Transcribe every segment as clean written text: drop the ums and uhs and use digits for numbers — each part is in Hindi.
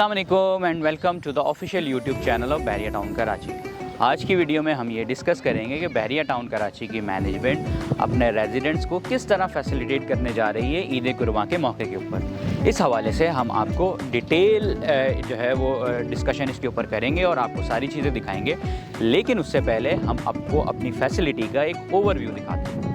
अस्सलाम वालेकुम and welcome to the official YouTube channel of Bahria town Karachi. आज की वीडियो में हम ये डिस्कस करेंगे कि बहरिया टाउन कराची की मैनेजमेंट अपने रेजिडेंट्स को किस तरह फैसिलिटेट करने जा रही है ईद कुर्बान के मौके के ऊपर। इस हवाले से हम आपको डिटेल जो है वो डिस्कशन इसके ऊपर करेंगे और आपको सारी चीज़ें दिखाएंगे, लेकिन उससे पहले हम आपको अपनी फैसिलिटी का एक ओवरव्यू दिखाते हैं।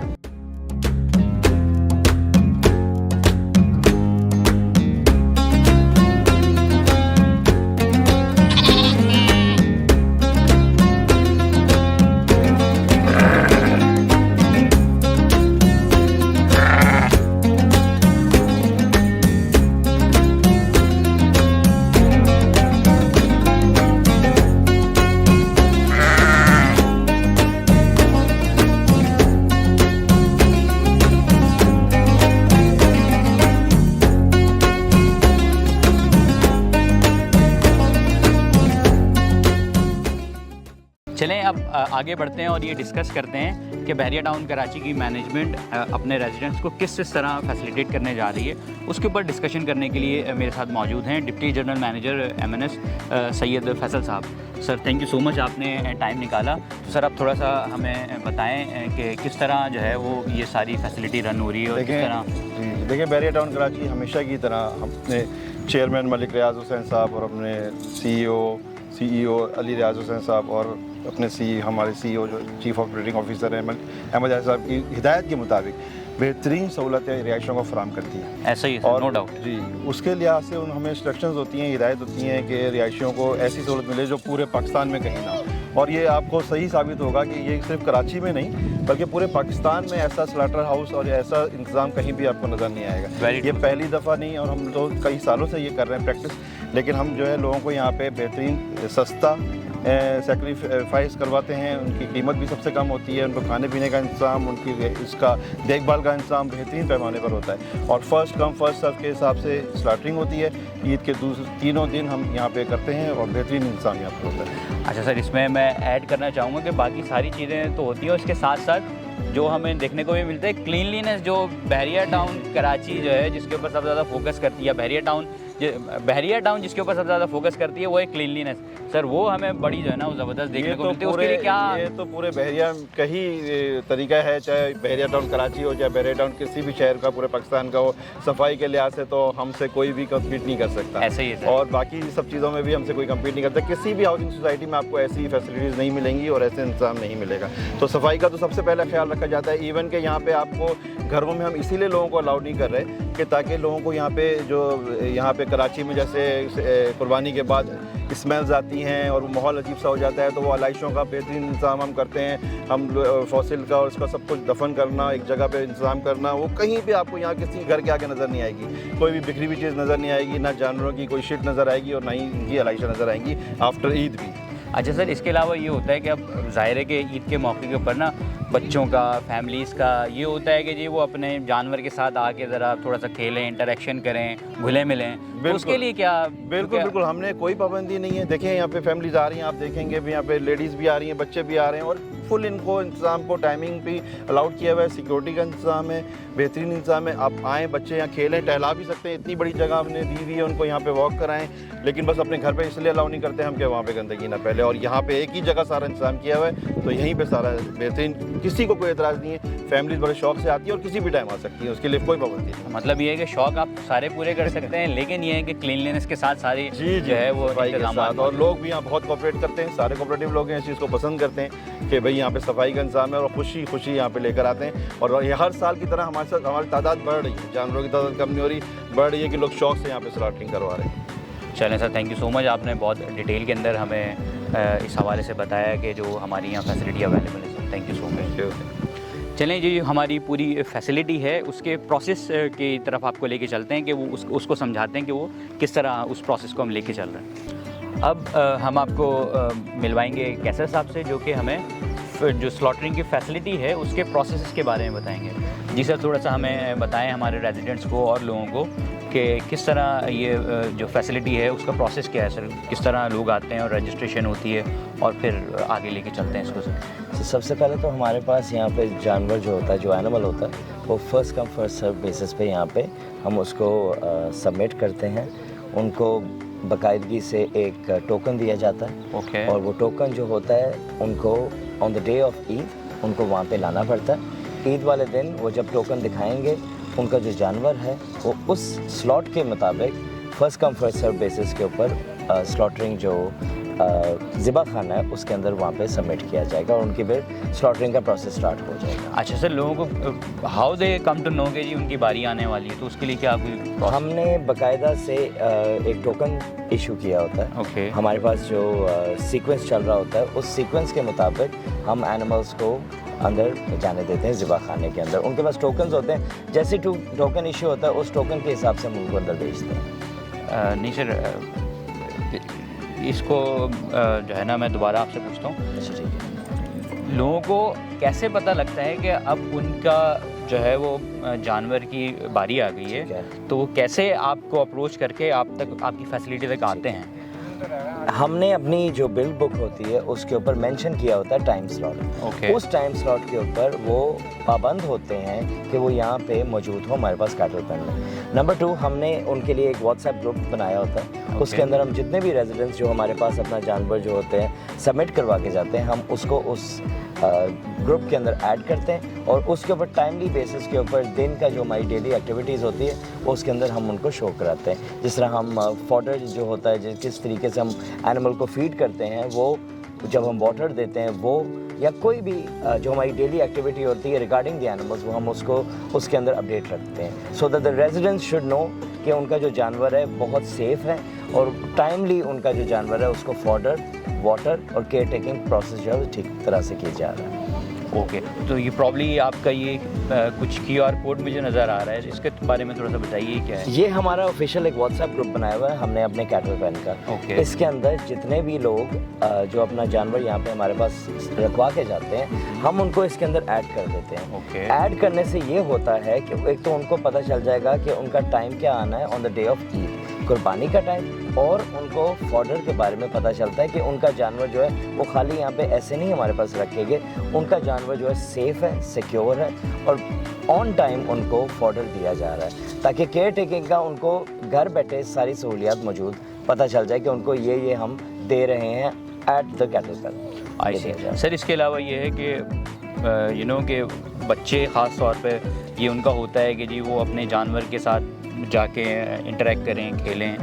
चलें अब आगे बढ़ते हैं और ये डिस्कस करते हैं कि बहरिया टाउन कराची की मैनेजमेंट अपने रेजिडेंट्स को किस तरह फैसिलिटेट करने जा रही है। उसके ऊपर डिस्कशन करने के लिए मेरे साथ मौजूद हैं deputy general manager MNS Syed Faisal साहब। Sir thank you so much, आपने टाइम निकाला। तो सर आप थोड़ा सा हमें बताएं कि किस तरह जो है वो ये सारी फैसिलिटी रन हो रही है और किस तरह। देखिए, बहरिया टाउन कराची हमेशा की तरह अपने चेयरमैन मलिक रियाज हुसैन साहब और अपने CEO अली रियाज हुसैन साहब और अपने हमारे CEO जो चीफ ऑपरेटिंग ऑफिसर हैं अहमद साहब की हिदायत के मुताबिक बेहतरीन सहूलतें रिहायशों को फराम करती हैं। ऐसा ही और नो डाउट जी, उसके लिहाज से हमें इंस्ट्रक्शंस होती हैं, हिदायत होती हैं कि रिहायशियों को ऐसी सहूलत मिले जो पूरे पाकिस्तान में कहीं ना हो। और ये आपको सही साबित होगा कि ये सिर्फ कराची में नहीं बल्कि पूरे पाकिस्तान में ऐसा स्लाटर हाउस और ऐसा इंतज़ाम कहीं भी आपको नज़र नहीं आएगा। ये पहली दफ़ा नहीं और हम तो कई सालों से ये कर रहे हैं प्रैक्टिस, लेकिन हम जो है लोगों को यहाँ पे बेहतरीन सस्ता सेक्रीफाइस करवाते हैं। उनकी कीमत भी सबसे कम होती है, उनको खाने पीने का इंतज़ाम, उनकी इसका देखभाल का इंतज़ाम बेहतरीन पैमाने पर होता है और फर्स्ट कम फर्स्ट सर्व के हिसाब से स्लाटरिंग होती है। ईद के तीनों दिन हम यहाँ पे करते हैं और बेहतरीन इंतज़ाम यहाँ पर होता है। अच्छा सर, इसमें मैं ऐड करना चाहूँगा कि बाकी सारी चीज़ें तो होती हैं, उसके साथ साथ जो हमें देखने को भी मिलता है क्लीनलीनेस, जो बहरिया टाउन कराची जो है जिसके ऊपर सबसे ज़्यादा फोकस करती है, बहरिया टाउन जिसके ऊपर सबसे ज़्यादा फोकस करती है वो है क्लीनलीनेस। सर वो हमें बड़ी जो है ना वो ज़बरदस्त देखने को मिलती है। उसके लिए क्या ये तो पूरे बहरिया का ही तरीका है, चाहे बहरिया टाउन कराची हो चाहे बहरिया टाउन किसी भी शहर का पूरे पाकिस्तान का हो, सफाई के लिहाज से तो हमसे कोई भी कम्पीट नहीं कर सकता। ऐसे ही है और बाकी सब चीज़ों में भी हमसे कोई कम्पीट नहीं करता। किसी भी हाउसिंग सोसाइटी में आपको ऐसी फैसिलिटीज़ नहीं मिलेंगी और ऐसे इंतजाम नहीं मिलेगा। तो सफाई का तो सबसे पहले ख्याल रखा जाता है। इवन के यहाँ पे आपको घरों में हम इसीलिए लोगों को अलाउ नहीं कर रहे कि ताकि लोगों को यहाँ पे कराची में जैसे कुर्बानी के बाद स्मेल्स आती हैं और वो माहौल अजीब सा हो जाता है, तो वो आलाइशों का बेहतरीन इंतज़ाम हम करते हैं। हम फॉसिल का और उसका सब कुछ दफन करना, एक जगह पे इंतज़ाम करना, वो कहीं भी आपको यहाँ किसी घर के आगे नज़र नहीं आएगी। कोई भी बिखरी हुई चीज़ नज़र नहीं आएगी, ना जानवरों की कोई शिट नज़र आएगी और ना ही इनकी आलाइशें नज़र आएंगी आफ्टर ईद भी। अच्छा सर, इसके अलावा ये होता है कि अब ज़ाहिर है कि ईद के मौके के ऊपर ना बच्चों का, फैमिलीज़ का ये होता है कि जी वो अपने जानवर के साथ आके ज़रा थोड़ा सा खेलें, इंटरेक्शन करें, घुले मिलें। तो उसके लिए क्या? बिल्कुल हमने कोई पाबंदी नहीं है। देखिए यहाँ पे फैमिलीज आ रही हैं, आप देखेंगे भी यहाँ पे लेडीज़ भी आ रही हैं, बच्चे भी आ रहे हैं और फुल इनको इंतज़ाम को टाइमिंग भी अलाउड किया हुआ है। सिक्योरिटी का इंतज़ाम है, बेहतरीन इंतज़ाम है। आप आएँ, बच्चे यहाँ खेलें, टहला भी सकते हैं। इतनी बड़ी जगह हमने दी हुई है उनको, यहाँ पे वॉक कराएं। लेकिन बस अपने घर पे इसलिए अलाउ नहीं करते हम कि वहाँ पे गंदगी ना फैले, और यहाँ पे एक ही जगह सारा इंतज़ाम किया हुआ है तो यहीं पे सारा बेहतरीन, किसी को कोई एतराज़ नहीं है। फैमिलीज बड़े शौक से आती है और किसी भी टाइम आ सकती है, उसके लिए कोई पाबंदी नहीं। मतलब ये है कि शौक आप सारे पूरे कर सकते हैं, लेकिन ये है कि क्लीनलीनेस के साथ सारी जो है वो इंतजाम। और लोग भी यहाँ बहुत कोऑपरेट करते हैं, सारे कोऑपरेटिव लोग हैं, इस चीज़ को पसंद करते हैं कि भाई यहाँ पे सफाई का इंतजाम है और खुशी यहाँ पे लेकर आते हैं। और ये हर साल की तरह हमारे साथ हमारी तादाद बढ़ रही है, जानवरों की तादाद कम नहीं हो रही, बढ़ रही है कि लोग शौक से यहाँ पे स्लॉटिंग करवा रहे हैं। चलें sir, thank you so much, आपने बहुत डिटेल के अंदर हमें इस हवाले से बताया कि जो हमारी यहाँ फैसिलिटी अवेलेबल है। Sir thank you so much. चलें जी, हमारी पूरी फैसिलिटी है उसके प्रोसेस की तरफ आपको लेके चलते हैं कि वो उसको समझाते हैं कि वो किस तरह उस प्रोसेस को हम लेके चल रहे हैं। अब हम आपको मिलवाएंगे कैसर साहब से, जो कि हमें जो स्लॉटरिंग की फैसिलिटी है उसके प्रोसेस के बारे में बताएंगे। जी सर, थोड़ा सा हमें बताएं हमारे रेजिडेंट्स को और लोगों को कि किस तरह ये जो फैसिलिटी है उसका प्रोसेस क्या है सर, किस तरह लोग आते हैं और रजिस्ट्रेशन होती है और फिर आगे लेके चलते हैं इसको सर। सबसे पहले तो हमारे पास यहाँ पे जानवर जो होता है, जो एनिमल होता है, वो first come first serve basis पे यहाँ पे हम उसको सबमिट करते हैं। उनको बाकायदगी से एक टोकन दिया जाता है ओके और वो टोकन जो होता है उनको on the day of Eid उनको वहाँ पे लाना पड़ता है। ईद वाले दिन वो जब टोकन दिखाएंगे उनका जो जानवर है वो उस स्लॉट के मुताबिक first come first serve basis के ऊपर स्लॉटरिंग जो ज़िबा खाना है उसके अंदर वहाँ पे सबमिट किया जाएगा और उनकी फिर स्लॉटरिंग का प्रोसेस स्टार्ट हो जाएगा। अच्छा सर, लोगों को how they come to know कि जी उनकी बारी आने वाली है, तो उसके लिए क्या कोई process? हमने बाकायदा से एक टोकन इशू किया होता है। ओके हमारे पास जो सीक्वेंस चल रहा होता है उस सीक्वेंस के मुताबिक हम एनिमल्स को अंदर जाने देते हैं ज़िबा खाने के अंदर। उनके पास टोकन्स होते हैं, जैसे टोकन इशू होता है उस टोकन के हिसाब से हम उनको अंदर भेजते हैं। नहीं सर, इसको जो है ना मैं दोबारा आपसे पूछता हूँ, अच्छा ठीक है। लोगों को कैसे पता लगता है कि अब उनका जो है वो जानवर की बारी आ गई ठीक है, है। तो वो कैसे आपको अप्रोच करके आप तक आपकी फैसिलिटी तक आते हैं? हमने अपनी जो बिल बुक होती है उसके ऊपर मेंशन किया होता है टाइम स्लॉट। ओके उस टाइम स्लॉट के ऊपर वो पाबंद होते हैं कि वो यहाँ पे मौजूद हो हमारे पास कैटल पेन में। नंबर 2, हमने उनके लिए एक व्हाट्सएप ग्रुप बनाया होता है। उसके अंदर हम जितने भी रेजिडेंट्स जो हमारे पास अपना जानवर जो होते हैं सबमिट करवा के जाते हैं, हम उसको उस ग्रुप के अंदर ऐड करते हैं और उसके ऊपर टाइमली बेसिस के ऊपर दिन का जो हमारी डेली एक्टिविटीज़ होती है उसके अंदर हम उनको शो कराते हैं। जिस तरह हम फॉडर जो होता है, किस तरीके से हम एनिमल को फीड करते हैं, वो जब हम वाटर देते हैं वो या कोई भी जो हमारी डेली एक्टिविटी होती है रिगार्डिंग द एनिमल्स वो हम उसको उसके अंदर अपडेट रखते हैं, so that the residents should know कि उनका जो जानवर है बहुत सेफ़ है और टाइमली उनका जो जानवर है उसको फॉडर, वाटर और केयर टेकिंग प्रोसेस जो है वो ठीक तरह से किया जा रहा है। ओके, तो ये प्रॉब्ली आपका ये कुछ QR कोड मुझे नज़र आ रहा है, इसके बारे में थोड़ा सा बताइए क्या है? ये हमारा ऑफिशियल एक व्हाट्सएप ग्रुप बनाया हुआ है हमने अपने कैटल पेन का। ओके। इसके अंदर जितने भी लोग जो अपना जानवर यहाँ पे हमारे पास रखवा के जाते हैं हम उनको इसके अंदर ऐड कर देते हैं। ओके। ऐड करने से ये होता है कि एक तो उनको पता चल जाएगा कि उनका टाइम क्या आना है on the day of Eid, कुर्बानी का टाइम, और उनको फॉडर के बारे में पता चलता है कि उनका जानवर जो है वो खाली यहाँ पे ऐसे नहीं हमारे पास रखेंगे, उनका जानवर जो है सेफ़ है, सिक्योर है और ऑन टाइम उनको फॉडर दिया जा रहा है, ताकि केयर टेकिंग का उनको घर बैठे सारी सहूलियात मौजूद पता चल जाए कि उनको ये हम दे रहे हैं at the cattle pen. I see. Sir, इसके अलावा ये है कि कि बच्चे ख़ास तौर पे ये उनका होता है कि जी वो अपने जानवर के साथ जाके इंटरेक्ट करें, खेलें,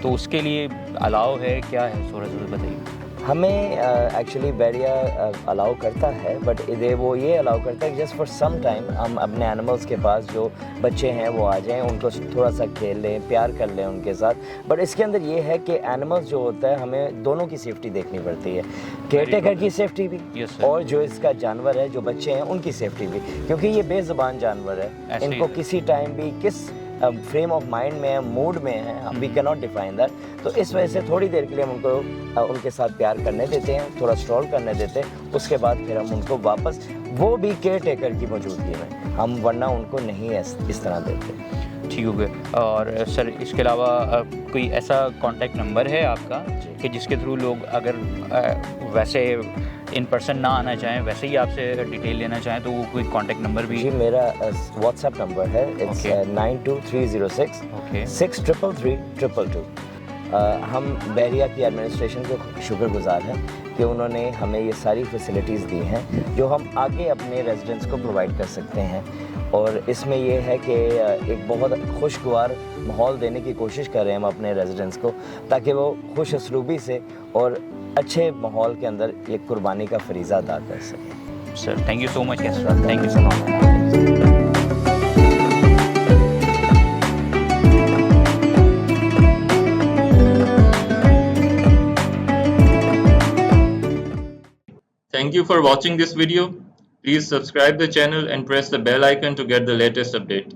तो उसके लिए अलाउ है, क्या है, थोड़ा सा बताइए। हमें एक्चुअली बैरिया अलाउ करता है, बट वो ये अलाउ करता है कि जस्ट फॉर सम टाइम हम अपने एनिमल्स के पास जो बच्चे हैं वो आ जाएं, उनको थोड़ा सा खेल लें, प्यार कर लें उनके साथ। बट इसके अंदर ये है कि एनिमल्स जो होता है हमें दोनों की सेफ्टी देखनी पड़ती है, केयर टेकर की सेफ्टी भी Yes, sir. और जो इसका जानवर है, जो बच्चे हैं उनकी सेफ्टी भी, क्योंकि ये बेज़ुबान जानवर है, ऐसे ही इनको है। किसी टाइम भी किस फ्रेम ऑफ माइंड में है, मूड में है, we can not define that. तो इस वजह से थोड़ी देर के लिए हम उनको उनके साथ प्यार करने देते हैं, थोड़ा स्ट्रॉल करने देते हैं, उसके बाद फिर हम उनको वापस, वो भी केयर टेकर की मौजूदगी में, हम वरना उनको नहीं इस तरह देते। ठीक हो गया। और सर, इसके अलावा कोई ऐसा कांटेक्ट नंबर है आपका कि जिसके थ्रू लोग अगर वैसे इन पर्सन ना आना चाहें, वैसे ही आपसे डिटेल लेना चाहें, तो वो कोई कांटेक्ट नंबर भी? जी, मेरा व्हाट्सएप नंबर है, इट्स 92306 ओके 633322। हम बैरिया की एडमिनिस्ट्रेशन के शुक्रगुजार हैं कि उन्होंने हमें ये सारी फैसिलिटीज़ दी हैं जो हम आगे अपने रेजिडेंट्स को प्रोवाइड कर सकते हैं। और इसमें ये है कि एक बहुत खुशगवार माहौल देने की कोशिश कर रहे हैं हम अपने रेजिडेंट्स को, ताकि वो खुश असलूबी से और अच्छे माहौल के अंदर ये कुर्बानी का फरीज़ा अदा कर सकें। Sir, thank you so much. Thank you so much. Thank you for watching this video. Please subscribe the channel and press the bell icon to get the latest update.